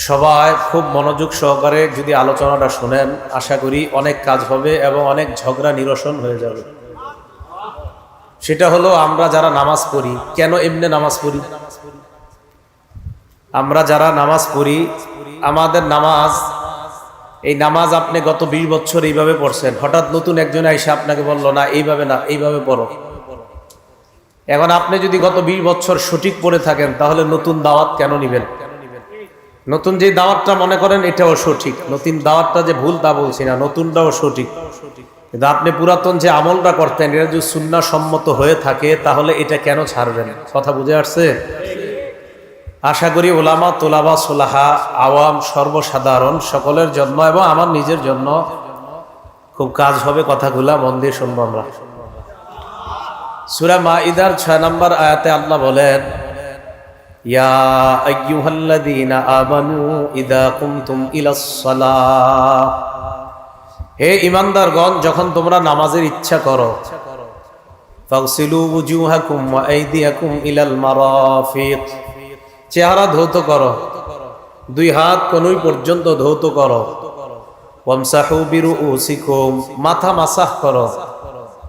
সবাই খুব মনোযোগ সহকারে যদি আলোচনাটা শুনেন, আশা করি অনেক কাজ হবে এবং অনেক ঝগড়া নিরসন হয়ে যাবে। সেটা হলো, আমরা যারা নামাজ পড়ি, কেন এমনি নামাজ পড়ি? আমরা যারা নামাজ পড়ি, আমাদের নামাজ, এই নামাজ আপনি গত 20 বছর এইভাবে পড়ছেন, হঠাৎ নতুন একজন এসে আপনাকে বললো না এইভাবে না, এইভাবে পড়ো। এখন আপনি যদি গত 20 বছর সঠিক পড়ে থাকেন, তাহলে নতুন দাওয়াত কেন নিবেন? নতুন যে দাওয়াতটা মনে করেন এটাও সঠিক, নতুন দাওয়াতটা যে ভুল তা বলছি না, নতুনটাও সঠিক। কিন্তু আপনি পুরাতন যে আমলটা করতেন, এটা যদি সুন্নাহ সম্মত হয়ে থাকে, তাহলে এটা কেন ছাড়বেন? কথা বুঝে আসছে? আশা করি ওলামা, তোলাবা, সোলাহা, আওয়াম, সর্বসাধারণ সকলের জন্য এবং আমার নিজের জন্য খুব কাজ হবে। কথাগুলা মন দিয়ে শুনবো আমরা। সূরা মাইদার 6 নম্বর আয়াতে আল্লাহ বলেন, ইয়া আইয়ুহাল্লাযীনা আমানু ইযা কুমতুম ইলাস সালাহ, হে ঈমানদারগণ, যখন তোমরা নামাজের ইচ্ছা করো, ফাগসিলু ওয়ুজুহাকুম ওয়া আইদিয়াকুম ইলাল মারাফিক, চেহারা ধৌত করো, 2 হাত কনুই পর্যন্ত ধৌত করো, ওয়ামসাহু বিরুউসিকুম, মাথা মাসাহ করো,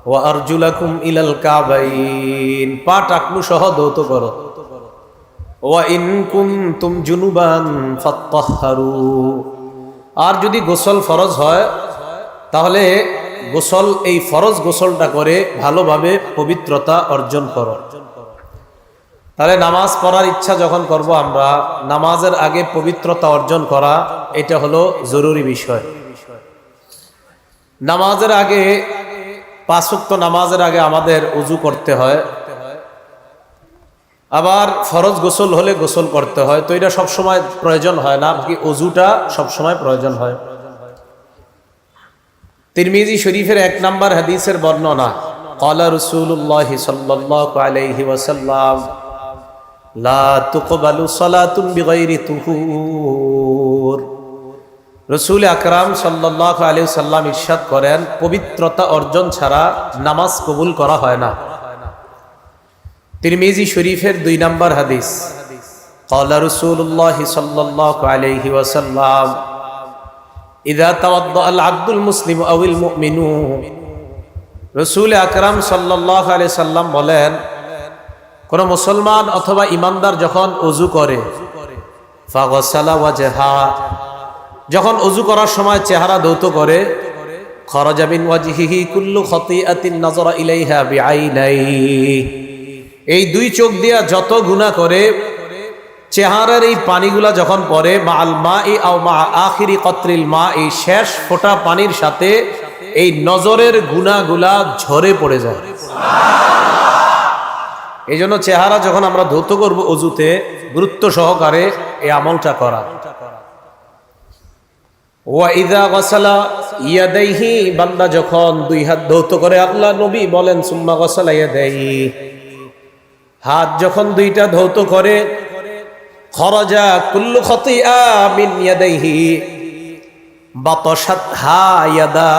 ওয়া আরজুলাকুম ইলাল কাবাইন, পা টাকনু সহ ধৌত করো, ওয়া ইন কুনতুম জুনুবান ফাত্তাহহারু, আর যদি গোসল ফরজ হয় তাহলে গোসল, এই ফরজ গোসলটা করে ভালোভাবে পবিত্রতা অর্জন করো। তাহলে নামাজ পড়ার ইচ্ছা যখন করব আমরা, নামাজের আগে পবিত্রতা অর্জন করা, এটা হলো জরুরি বিষয়। নামাজের আগে, 5 ওয়াক্ত নামাজের আগে আমাদের ওযু করতে হয়, আবার ফরজ গোসল হলে গোসল করতে হয়। তো এটা সবসময় প্রয়োজন হয় না, কি ওযুটা সবসময় প্রয়োজন হয়। তিরমিজি শরীফের 1 নম্বর হাদিসের বর্ণনা, ক্বালা রাসূলুল্লাহ সাল্লাল্লাহু আলাইহি ওয়াসাল্লাম, লা তুকবালু সালাতুন বিগাইরি তুহুর, রাসূল আকরাম সাল্লাল্লাহু আলাইহি ওয়াসাল্লাম ইরশাদ করেন, পবিত্রতা অর্জন ছাড়া নামাজ কবুল করা হয় না। তিরমিজি শরীফের 2 নম্বর হাদিস, ক্বালা রাসূলুল্লাহ সাল্লাল্লাহু আলাইহি ওয়াসাল্লাম, ইযা তাওয়াদ্দাআল আবদুল মুসলিমু আওয়াল মুমিনু, রাসূল আকরাম সাল্লাল্লাহু আলাইহি সাল্লাম বলেন, কোন মুসলমান অথবা ইমানদার যখন ওযু করে, ফাগসালা ওয়াজহা, যখন ওযু করার সময় চেহারা ধৌত করে, খরাজা মিন ওয়াজহিহি কুল্লু খাতিআতিন নাযারা ইলাইহা বিআইনাইহি, এই 2 চোখ দিয়া যত গুনাহ করে, চেহারার এই পানিগুলা যখন পড়ে, মাআল মাই আও মা আখিরি কতরিল মা, এই শেষ ফোঁটা পানির সাথে এই নজরের গুনাহগুলা ঝরে পড়ে যায়। এই জন্য চেহারা যখন আমরা ধৌত করব ওযুতে, গুরুত্ব সহকারে এই আমলটা করা। ওয়া ইযা গাসালা ইয়াদাইহি, বান্দা যখন 2 হাত ধৌত করে, আল্লাহ নবী বলেন, সুম্মা গাসালা ইয়াদাইহি, হাত যখন 2টা ধৌত করে, খরাজা কুল্লু খাতিআ মিন ইয়াদাইহি বাতাশাতহা ইয়াদা,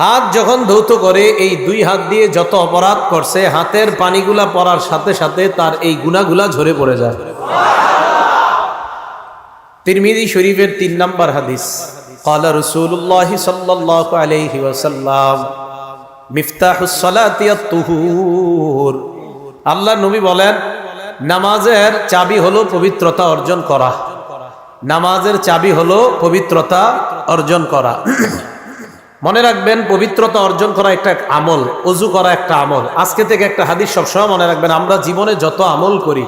হাত যখন ধৌত করে, এই 2 হাত দিয়ে যত অপরাধ করছে, হাতের পানিগুলা পড়ার সাথে সাথে তার এই গুনাহগুলা ঝরে পড়ে যায়। তিরমিজি শরীফের 3 নম্বর হাদিস, ক্বালা রাসূলুল্লাহ সাল্লাল্লাহু আলাইহি ওয়াসাল্লাম, মিফতাহুস সালাতি আত-তুহুর, আল্লাহ নবী বলেন, নামাজের চাবি হলো পবিত্রতা অর্জন করা। নামাজের চাবি হলো পবিত্রতা অর্জন করা। মনে রাখবেন, পবিত্রতা অর্জন করা একটা আমল, ওযু করা একটা আমল। আজকে থেকে একটা হাদিস সবসময় মনে রাখবেন, আমরা জীবনে যত আমল করি,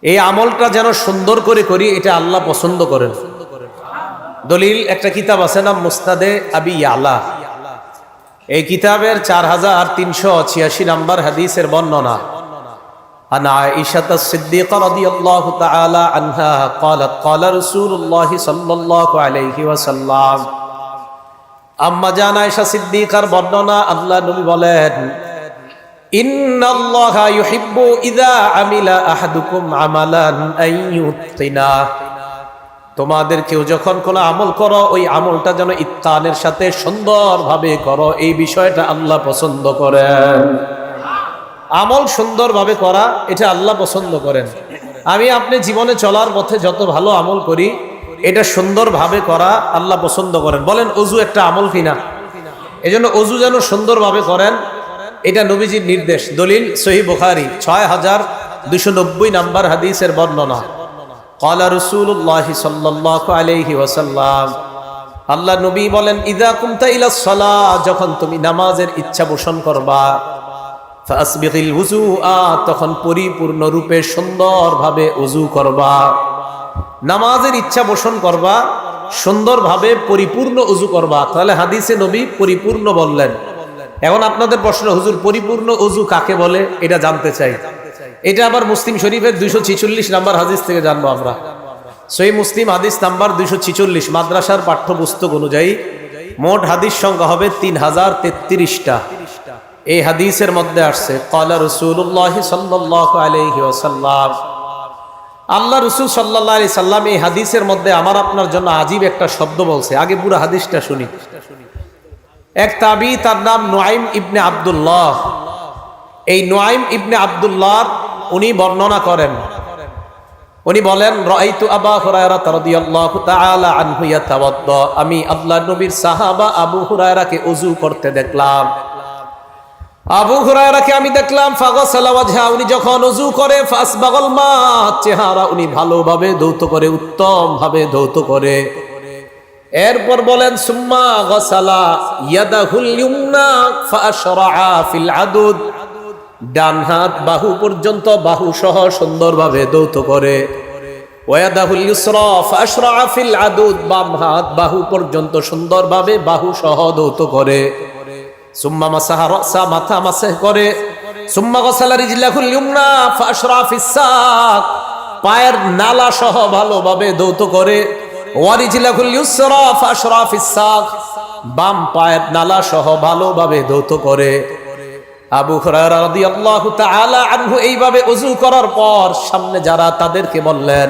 এই আমলটা যেন সুন্দর করে করি, এটা আল্লাহ পছন্দ করেন। দলিল একটা কিতাব আছে নাম মুসনাদে আবি ইয়ালা, এই কিতাবের 4386 নম্বর হাদিসের বর্ণনা, عن عائشة الصديقة رضي الله تعالى عنها قالت قال رسول الله صلى الله عليه وسلم, আম্মা জান আয়েশা সিদ্দিকার বর্ণনা, আল্লাহ নবী বলেন, ইন্নাল্লাহা ইউহিব্বু ইযা আমিলা আহাদুকুম আমালান আন ইউতকিনা, তোমাদের কেউ যখন কোনো আমল করো, ওই আমলটা যেন ইত্তানের সাথে সুন্দরভাবে করো, এই বিষয়টা আল্লাহ পছন্দ করেন। আমল সুন্দরভাবে করা, এটা আল্লাহ পছন্দ করেন। আমি আপনি জীবনে চলার পথে যত ভালো আমল করি এটা সুন্দরভাবে করা আল্লাহ পছন্দ করেন। বলেন অজু একটা আমল কিনা? এজন্য অজু যেন সুন্দরভাবে করেন, এটা নবীজির নির্দেশ। দলিল সহিহ বুখারী 6290 নাম্বার হাদিসের বর্ণনা। ক্বালা রাসূলুল্লাহি সাল্লাল্লাহু আলাইহি ওয়াসাল্লাম, আল্লাহ নবী বলেন, ইযা কুমতা ইলাস সালাহ, যখন তুমি নামাজের ইচ্ছা পোষণ করবা, ফাসবিগিল ওযুআ, তখন পরিপূর্ণ রূপে সুন্দরভাবে ওযু করবা। নামাজের ইচ্ছা পোষণ করবা, সুন্দরভাবে পরিপূর্ণ ওযু করবা। তাহলে হাদিসে নবী পরিপূর্ণ বললেন। এখন আপনাদের প্রশ্ন, হুজুর পরিপূর্ণ ওযু কাকে বলে এটা জানতে চাই। এটা আবার মুসলিম শরীফের 246 নাম্বার হাদিস থেকে জানবো আমরা। সহিহ মুসলিম হাদিস নাম্বার 246, মাদ্রাসার পাঠ্যপুস্তক অনুযায়ী মোট হাদিস সংখ্যা হবে 3033টা। এই হাদিসের মধ্যে আসছে, ক্বালা রাসূলুল্লাহি সাল্লাল্লাহু আলাইহি ওয়াসাল্লাম, আল্লাহ রাসূল সাল্লাল্লাহু আলাইহি সাল্লাম এই হাদিসের মধ্যে আমার আপনার জন্য আজীব একটা শব্দ বলছে। আগে পুরো হাদিসটা শুনি। এক তাবী, তার নাম নুআইম ইবনে আব্দুল্লাহ। এই নুআইম ইবনে আব্দুল্লাহ উনি বর্ণনা করেন, উনি বলেন, রাআইতু আবু হুরায়রা রাদিয়াল্লাহু তাআলা আনহু ইয়াতাওয়াদ্দা, আমি আল্লাহর নবীর সাহাবা আবু হুরায়রাকে ওযু করতে দেখলাম। আবু হুরায়রাকে আমি দেখলাম, ফাগসালা ওয়াজহা, উনি যখন ওযু করে, ফাসবাগাল মা, চেহারা উনি ভালোভাবে ধৌত করে, উত্তম ভাবে ধৌত করে। এরপর বলেন, সুম্মা গসালা ইয়াদাহুল ইউমনা ফাআশরাআ ফিল আদুদ, ডান হাত বাহু পর্যন্ত, বাহু সহ সুন্দরভাবে ধৌত করে। ওয়াদাহুল ইউসরা ফাআশরাআ ফিল আদুদ, বাম হাত বাহু পর্যন্ত সুন্দরভাবে বাহু সহ ধৌত করে। সুম্মা মাসাহা রাসা, মাথা মাসহ করে। সুম্মা গসালা রিজলাহুল ইউমনা ফাআশরাআ ফিস সাক, পায়ের নালা সহ ভালোভাবে ধৌত করে। ওয়ারিজলাহুল ইউসরা ফাআশরাআ ফিস সাক, বাম পায়ের নালা সহ ভালোভাবে ধৌত করে। আবু হুরায়রা রাদিয়াল্লাহু তাআলা আনহু এইভাবে ওযু করার পর সামনে যারা, তাদেরকে বললেন,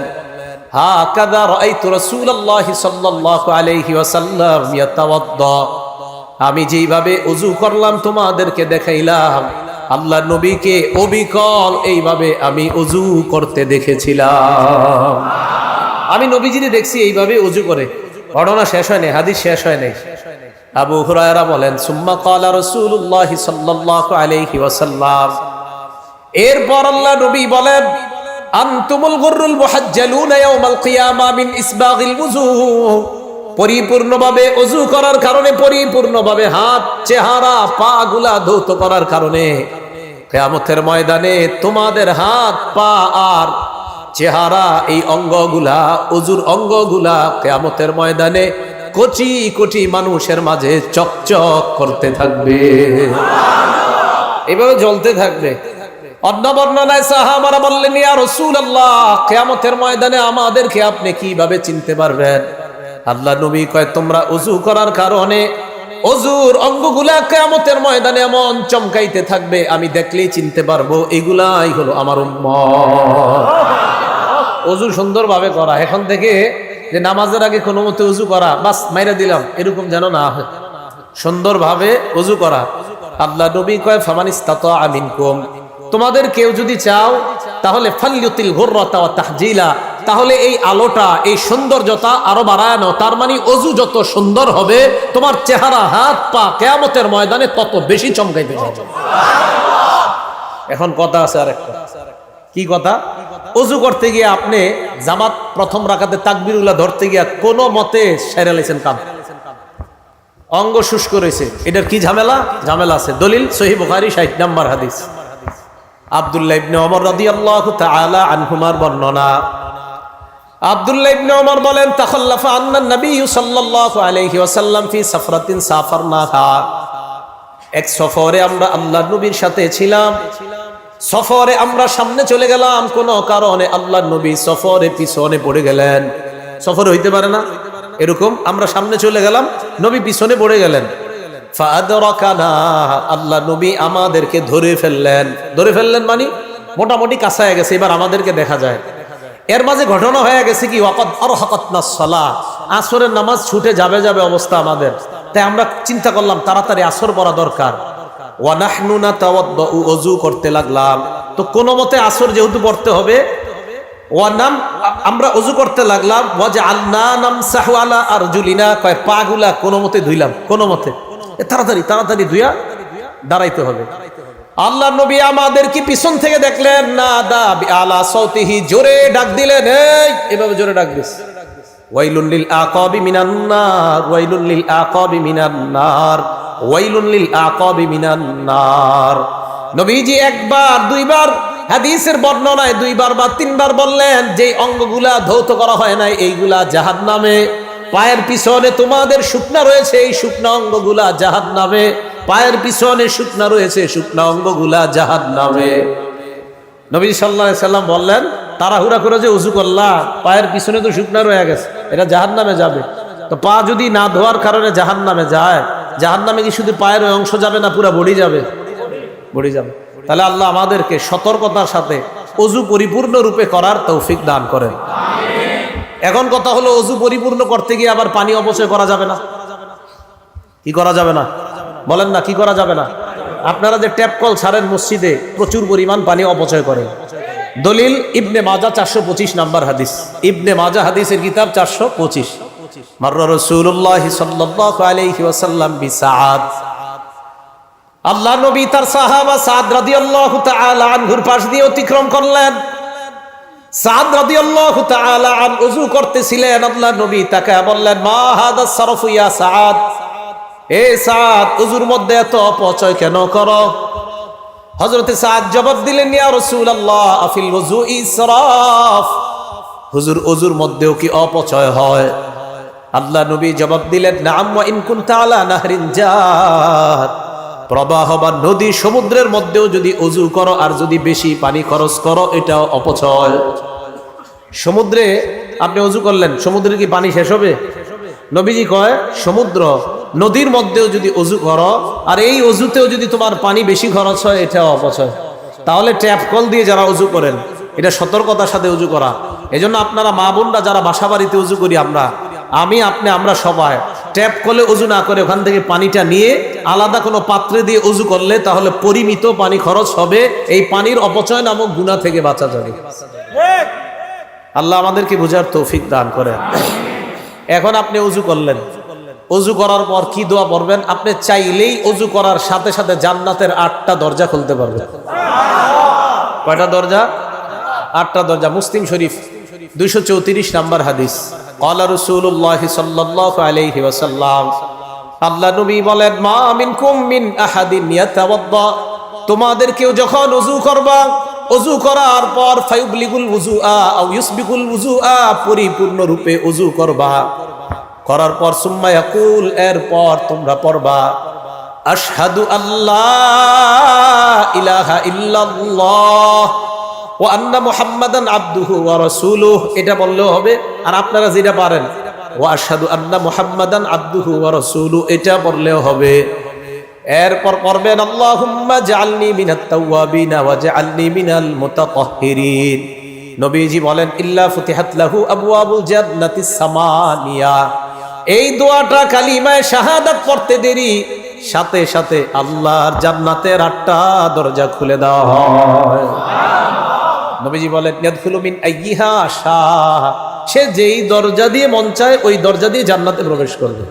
হাকাযা রাআইতু রাসূলুল্লাহি সাল্লাল্লাহু আলাইহি ওয়াসাল্লাম ইয়াতাওয়াদ্দা, আমি যেইভাবে ওযু করলাম তোমাদেরকে দেখাইলাম, আল্লাহর নবীকে অবিকল এইভাবে আমি ওযু করতে দেখেছিলাম। আমি নবীজিকে দেখছি এইভাবে ওযু করে। ঘটনা শেষ হয় নাই, হাদিস শেষ হয় নাই। আবু হুরায়রা বলেন, সুম্মা ক্বালা রাসূলুল্লাহি সাল্লাল্লাহু আলাইহি ওয়াসাল্লাম, এরপর আল্লাহ নবী বলেন, আনতুমুল গুররুল মুহাজ্জালুনা ইয়াউমাল কিয়ামা মিন ইসবাগিল ওযু, পরিপূর্ণভাবে ওযু করার কারণে, পরিপূর্ণভাবে হাত, চেহারা, পা গুলা ধৌত করার কারণে কিয়ামতের ময়দানে তোমাদের হাত, পা আর চেহারা, এই অঙ্গগুলা, ওযুর অঙ্গগুলা কিয়ামতের ময়দানে কোটি কোটি মানুষের মাঝে চকচক করতে থাকবে, এভাবে জ্বলতে থাকবে। অন্য বর্ণনায় সাহাবারা বললেন, ইয়া রাসূলুল্লাহ, কিয়ামতের ময়দানে আমাদেরকে আপনি কিভাবে চিনতে পারবেন? আল্লাহ নবী কয়, তোমরা ওযু করার কারণে ওযুর অঙ্গগুলা কিয়ামতের ময়দানে এমন চমকাইতে থাকবে, আমি দেখলেই চিনতে পারবো এগুলাই হলো আমার উম্মত। ওযু সুন্দরভাবে করা, এখন থেকে যে নামাজের আগে কোনো মতে ওযু করা, বাস মাইরা দিলাম, এরকম যেন না হয়। সুন্দরভাবে ওযু করা। আল্লাহ নবী কয়, ফামানিস্তাতা মিনকুম, তোমাদের কেউ যদি চাও তাহলে ফালইউতিল গুররাতা ওয়া তাহজিলা, তাহলে এই আলোটা, এই সৌন্দর্যতা আরো বাড়ায় নাও। তার মানে ওযু যত সুন্দর হবে, তোমার চেহারা, হাত, পা কিয়ামতের ময়দানে তত বেশি চমকাইতে থাকবে। এখন কথা আছে আরেকটা। কি কথা? ওযু করতে গিয়ে আপনি জামাত প্রথম রাকাতে তাকবীরুল্লাহ ধরতে গিয়া কোনো মতে সেরে লাইছেন কাম, অঙ্গ শুষ্ক রয়েছে, এটার কি ঝামেলা? ঝামেলা আছে। দলিল সহিহ বুখারী 60 নাম্বার হাদিস। আব্দুল্লাহ ইবনে ওমর রাদিয়াল্লাহু তাআলা আনহুমার বর্ণনা। আব্দুল্লাহ ইবনে ওমর বলেন, তাখাল্লাফা আন্না নবী সাল্লাল্লাহু আলাইহি ওয়াসাল্লাম ফি সাফরাতিন সাফারনাহা, এক সফরে আমরা আল্লাহর নবীর সাথে ছিলাম। সফরে আমরা সামনে চলে গেলাম, কোন কারণে আল্লাহর নবী সফরে পিছনে পড়ে গেলেন। সফর হইতে পারে না এরকম, আমরা সামনে চলে গেলাম, নবী পিছনে পড়ে গেলেন। ফাআদরাকানা, আল্লাহ নবী আমাদেরকে ধরে ফেললেন। ধরে ফেললেন মানে মোটামুটি কাছায় গেছে, এবার আমাদেরকে দেখা যায়। এর মাঝে ঘটনা হয়ে গেছে কি, ওয়াকাদ আরহাকাতনাস সালাহ, আসরের নামাজ ছুটে যাবে যাবে অবস্থা আমাদের। তাই আমরা চিন্তা করলাম তাড়াতাড়ি আসর পড়া দরকার। ওয়া নাহনু নাতাওয়াদ্দু, ওযু করতে লাগলাম। তো কোনো মতে আসর যেহেতু পড়তে হবে, ওয়ানাম, আমরা ওযু করতে লাগলাম, ওয়াজআলনা নামসাহু আলা আরজুলিনা, কয় পাগুলা কোনো মতে ধুইলাম, কোনো মতে তাড়াতাড়ি তাড়াতাড়ি ধুইয়া দাঁড়াইতে হবে। আল্লাহ নবী আমাদের কি পিছন থেকে দেখলেন না, দা আলা সাউতিহি, জোরে ডাক দিলেন, এই এভাবে জোরে ডাক দিস, ওয়াইলুল লিল আকাবি মিনান নার, ওয়াইলুল লিল আকাবি মিনান নার, ওয়াইলুল লিল আকাবি মিনান নার। নবীজি একবার দুইবার, হাদিসের বর্ণনায় দুইবার বা তিনবার বললেন, যে অঙ্গগুলা ধৌত করা হয় না এইগুলা জাহান্নামে, পায়ের পিছনে তোমাদের শুকনা রয়েছে, এই শুকনা অঙ্গগুলা জাহান্নামে, পায়ের পিছনে শুকনা রয়েছে, শুকনা অঙ্গগুলা জাহান্নামে। নবী সাল্লাল্লাহু আলাইহি সাল্লাম বললেন, তাড়াহুড়া করে যে ওযু করলা, পায়ের পিছনে তো শুকনা রয়ে গেছে, এটা জাহান্নামে যাবে। তো পা যদি না ধোয়ার কারণে জাহান্নামে যায়, জাহান্নামে কি শুধু পায়ের ওই অংশ যাবে না পুরো বডি যাবে? বডি যাবে। তাহলে আল্লাহ আমাদেরকে সতর্কতার সাথে ওযু পরিপূর্ণ রূপে করার তৌফিক দান করেন। এখন কথা হলো, ওযু পরিপূর্ণ করতে গিয়ে আবার পানি অপচয় করা যাবে না? কি করা যাবে না বলেন না, কি করা যাবে না? আপনারা যে ট্যাপ কল ছাড়েন মসজিদে, প্রচুর পরিমাণ পানি অপচয় করেন। দলিল ইবনে মাজাহ 425 নাম্বার হাদিস, ইবনে মাজাহ হাদিসের কিতাব 425। মাররা রাসূলুল্লাহ সাল্লাল্লাহু আলাইহি ওয়াসাল্লাম বিসাআদ, আল্লাহ নবী তার সাহাবা সাদ রাদিয়াল্লাহু তাআলা আনহুর পাশ দিয়ে অতিক্রম করলেন। সাদ রাদিয়াল্লাহু তাআলা আন ওযু করতেছিলেন, আল্লাহ নবী তাকে বললেন, মা হাদা সারফু ইয়া সাদ, এ সাদ, ওযুর মধ্যে এত অপচয় কেন করো? হযরতে সাদ জবাব দিলেন, ইয়া রাসূলুল্লাহ, আফিল ওযু ইসরাফ, হুজুর ওযুর মধ্যেও কি অপচয় হয়? আল্লাহ নবী জবাব দিলেন, নাআম ওয়া ইন কুনতা আলা নাহরিন জার, প্রবাহমান নদী সমুদ্রের মধ্যেও যদি ওযু করো আর যদি বেশি পানি খরচ করো, এটাও অপচয়। সমুদ্রে আপনি ওযু করলেন, সমুদ্রে কি পানি শেষ হবে? নবীজি কয়, সমুদ্র নদীর মধ্যেও যদি ওযু করো আর এই ওযুতেও যদি তোমার পানি বেশি খরচ হয়, এটাও অপচয়। তাহলে ট্যাপ কল দিয়ে যারা ওযু করেন, এটা সতর্কতার সাথে ওযু করা। এজন্য আপনারা মা বোনরা যারা বাসা বাড়িতে ওযু করি, আমি আপনি আমরা সবাই ট্যাপ কলে ওযু না করে ওখান থেকে পানিটা নিয়ে আলাদা কোনো পাত্রে দিয়ে ওযু করলে তাহলে পরিমিত পানি খরচ হবে, এই পানির অপচয় নামক গুনাহ থেকে বাঁচা যাবে। আল্লাহ আমাদেরকে বুঝার তৌফিক দান করেন। এখন আপনি ওযু করলেন, ওযু করার পর কি দোয়া পড়বেন? আপনি চাইলেই ওযু করার সাথে সাথে জান্নাতের 8টা দরজা খুলতে পারবেন। কয়টা দরজা? 8টা দরজা। মুসলিম শরীফ 234 নাম্বার হাদিস। ক্বালা রাসূলুল্লাহ সাল্লাল্লাহু আলাইহি ওয়াসাল্লাম, আল্লাহ নবী বলেন, মা মিনকুম মিন আহাদিন ইয়াতাওয়াদ্দা, তোমাদের কেউ যখন ওযু করবা, ওযু করার পর ফায়ুবলিগুল ওযুআ আও ইউসবিকুল ওযুআ, পরিপূর্ণ রূপে ওযু করবা। করার পর সুম্মা ইয়াকুল, এরপর তোমরা পড়বা, আশহাদু আল্লাহ ইলাহা ইল্লাল্লাহ ওয়া আন্না মুহাম্মাদান আবদুহু ওয়া রাসূলুহু, এটা বললেও হবে। আর আপনারা যেটা পারেন, ওয়া আশহাদু আন্না মুহাম্মাদান আবদুহু ওয়া রাসূলুহু, এটা বললেও হবে। এরপর পড়বেন, আল্লাহুম্মা জাআলনি মিনাত তাওয়াবিনা ওয়া জাআলনি মিনাল মুতাতাহহিরিন। নবীজি বলেন, ইল্লা ফুতিহাত লাহু আবওয়াবুল জান্নাতিস সামানিয়া, এই দোয়াটা কালিমায়ে শাহাদাত পড়তে দেরি সাথে সাথে আল্লাহর জান্নাতের 8টা দরজা খুলে দেওয়া হয়। নবীজি বলেন, ইয়াদখুলু মিন আইয়িহা শা, সে যেই দরজা দিয়ে মন চায় ওই দরজা দিয়ে জান্নাতে প্রবেশ করবে।